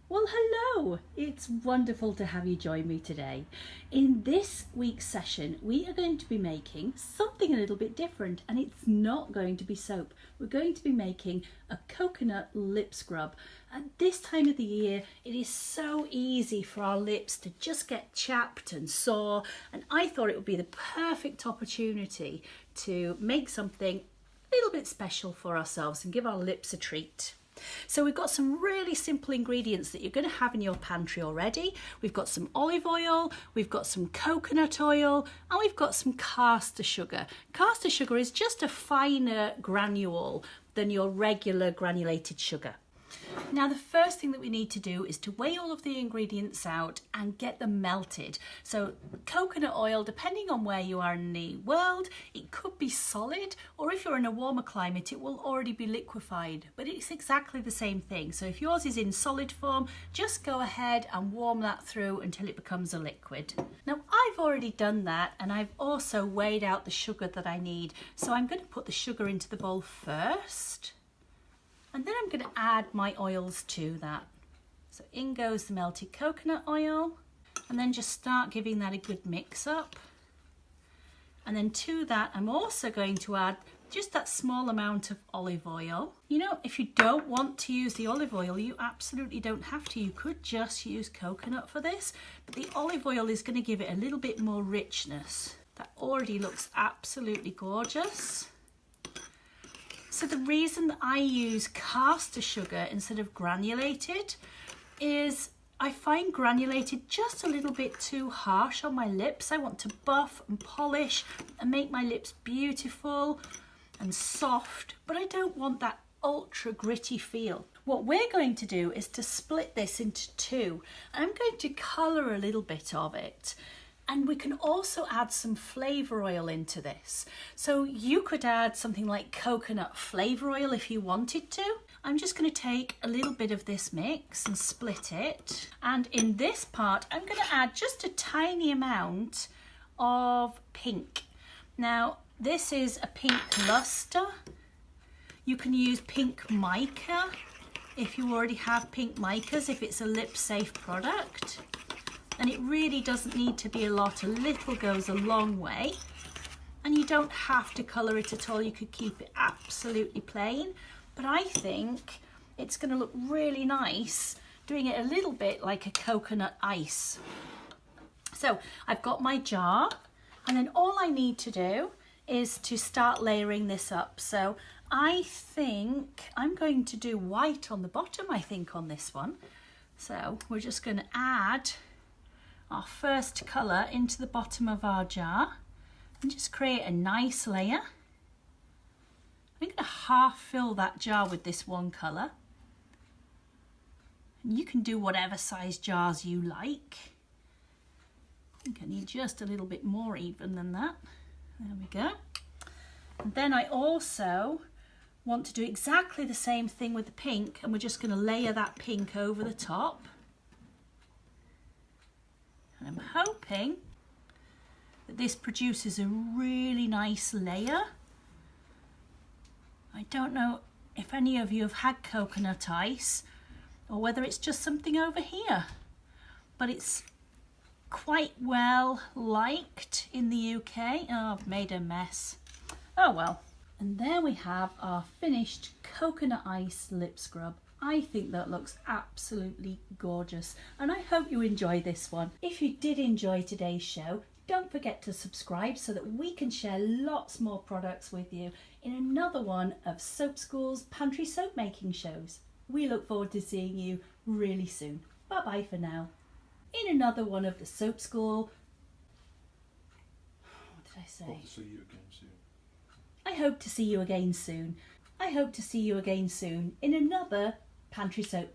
Well, hello! It's wonderful to have you join me today. In this week's session, we are going to be making something a little bit different, and it's not going to be soap. We're going to be making a coconut lip scrub. At this time of the year, it is so easy for our lips to just get chapped and sore, and I thought it would be the perfect opportunity to make something a little bit special for ourselves and give our lips a treat. So we've got some really simple ingredients that you're going to have in your pantry already. We've got some olive oil, we've got some coconut oil, and we've got some caster sugar. Caster sugar is just a finer granule than your regular granulated sugar. Now the first thing that we need to do is to weigh all of the ingredients out and get them melted. So coconut oil, depending on where you are in the world, it could be solid, or if you're in a warmer climate it will already be liquefied, but it's exactly the same thing. So if yours is in solid form, just go ahead and warm that through until it becomes a liquid. Now I've already done that, and I've also weighed out the sugar that I need. So I'm going to put the sugar into the bowl first. And then I'm going to add my oils to that. So in goes the melted coconut oil, and then just start giving that a good mix up. And then to that I'm also going to add just that small amount of olive oil. You know, if you don't want to use the olive oil, you absolutely don't have to. You could just use coconut for this, but the olive oil is going to give it a little bit more richness. That already looks absolutely gorgeous. So the reason that I use caster sugar instead of granulated is I find granulated just a little bit too harsh on my lips. I want to buff and polish and make my lips beautiful and soft, but I don't want that ultra gritty feel. What we're going to do is to split this into two. I'm going to colour a little bit of it. And we can also add some flavour oil into this. So you could add something like coconut flavour oil if you wanted to. I'm just going to take a little bit of this mix and split it. And in this part, I'm going to add just a tiny amount of pink. Now, this is a pink luster. You can use pink mica if you already have pink micas, if it's a lip safe product. And it really doesn't need to be a lot. A little goes a long way. And you don't have to colour it at all. You could keep it absolutely plain. But I think it's going to look really nice doing it a little bit like a coconut ice. So I've got my jar, and then all I need to do is to start layering this up. So I think I'm going to do white on the bottom, I think, on this one. So we're just going to add our first colour into the bottom of our jar and just create a nice layer. I'm going to half fill that jar with this one colour. And you can do whatever size jars you like. I think I need just a little bit more even than that. There we go. And then I also want to do exactly the same thing with the pink, and we're just going to layer that pink over the top. And I'm hoping that this produces a really nice layer. I don't know if any of you have had coconut ice or whether it's just something over here, but it's quite well liked in the UK. Oh, I've made a mess. Oh well. And there we have our finished coconut ice lip scrub. I think that looks absolutely gorgeous, and I hope you enjoy this one. If you did enjoy today's show, don't forget to subscribe so that we can share lots more products with you in another one of Soap School's Pantry Soap Making shows. We look forward to seeing you really soon. Bye bye for now. In another one of the Soap School... What did I say? Hope to see you again soon. I hope to see you again soon. I hope to see you again soon in another Pantry Soap...